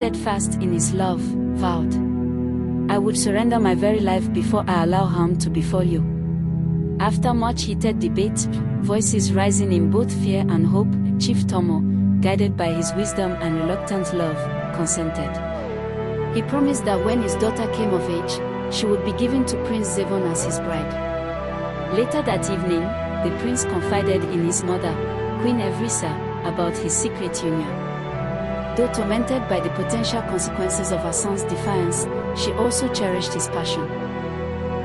steadfast in his love, vowed, "I would surrender my very life before I allow harm to befall you." After much heated debate, voices rising in both fear and hope, Chief Tomo, guided by his wisdom and reluctant love, consented. He promised that when his daughter came of age, she would be given to Prince Zevon as his bride. Later that evening, the prince confided in his mother, Queen Evrisa, about his secret union. Though tormented by the potential consequences of her son's defiance, she also cherished his passion.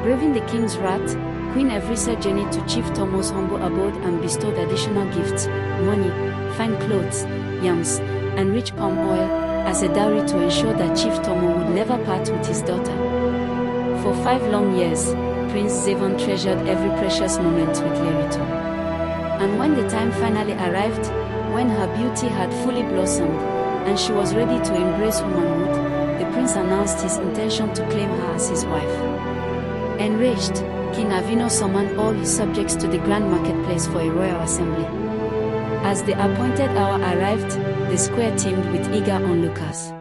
Braving the king's wrath, Queen Evrisa journeyed to Chief Tomo's humble abode and bestowed additional gifts, money, fine clothes, yams, and rich palm oil, as a dowry to ensure that Chief Tomo would never part with his daughter. For 5 long years, Prince Zevon treasured every precious moment with Lerito. And when the time finally arrived, when her beauty had fully blossomed, and she was ready to embrace womanhood, the prince announced his intention to claim her as his wife. Enraged, King Avino summoned all his subjects to the grand marketplace for a royal assembly. As the appointed hour arrived, the square teemed with eager onlookers.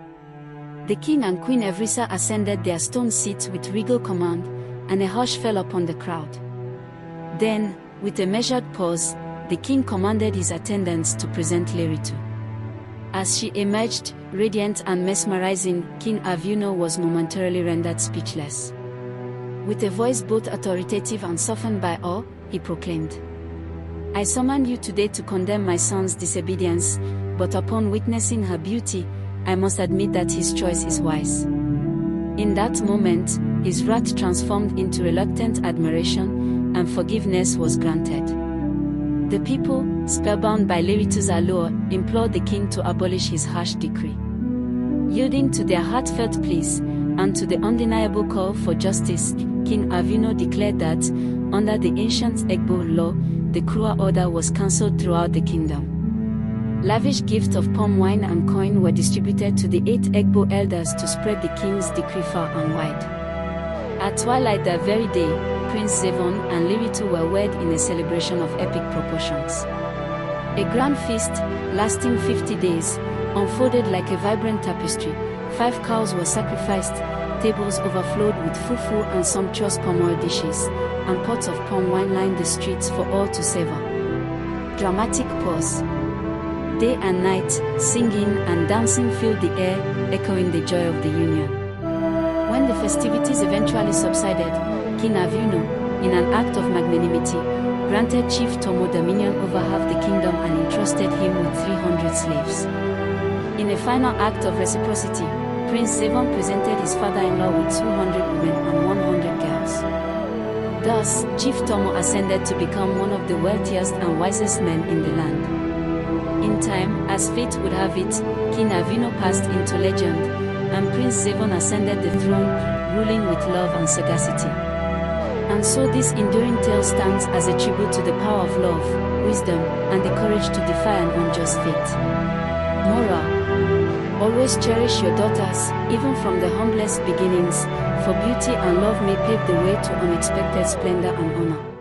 The king and Queen Evrisa ascended their stone seats with regal command, and a hush fell upon the crowd. Then, with a measured pause, the king commanded his attendants to present Lerito. As she emerged, radiant and mesmerizing, King Avino was momentarily rendered speechless. With a voice both authoritative and softened by awe, he proclaimed, "I summoned you today to condemn my son's disobedience, but upon witnessing her beauty, I must admit that his choice is wise." In that moment, his wrath transformed into reluctant admiration, and forgiveness was granted. The people, spellbound by Lerito's allure, implored the king to abolish his harsh decree. Yielding to their heartfelt pleas, and to the undeniable call for justice, King Avino declared that, under the ancient Egbo law, the cruel order was cancelled throughout the kingdom. Lavish gifts of palm wine and coin were distributed to the 8 Egbo elders to spread the king's decree far and wide. At twilight that very day, Prince Zevon and Lerito were wed in a celebration of epic proportions. A grand feast, lasting 50 days, unfolded like a vibrant tapestry. 5 cows were sacrificed, tables overflowed with fufu and sumptuous palm oil dishes, and pots of palm wine lined the streets for all to savor. Dramatic pause. Day and night, singing and dancing filled the air, echoing the joy of the union. When the festivities eventually subsided, King Avino, in an act of magnanimity, granted Chief Tomo dominion over half the kingdom and entrusted him with 300 slaves. In a final act of reciprocity, Prince Zevon presented his father-in-law with 200 women and 100 girls. Thus, Chief Tomo ascended to become one of the wealthiest and wisest men in the land. In time, as fate would have it, King Avino passed into legend, and Prince Zevon ascended the throne, ruling with love and sagacity. And so this enduring tale stands as a tribute to the power of love, wisdom, and the courage to defy an unjust fate. Moral: always cherish your daughters, even from the humblest beginnings, for beauty and love may pave the way to unexpected splendor and honor.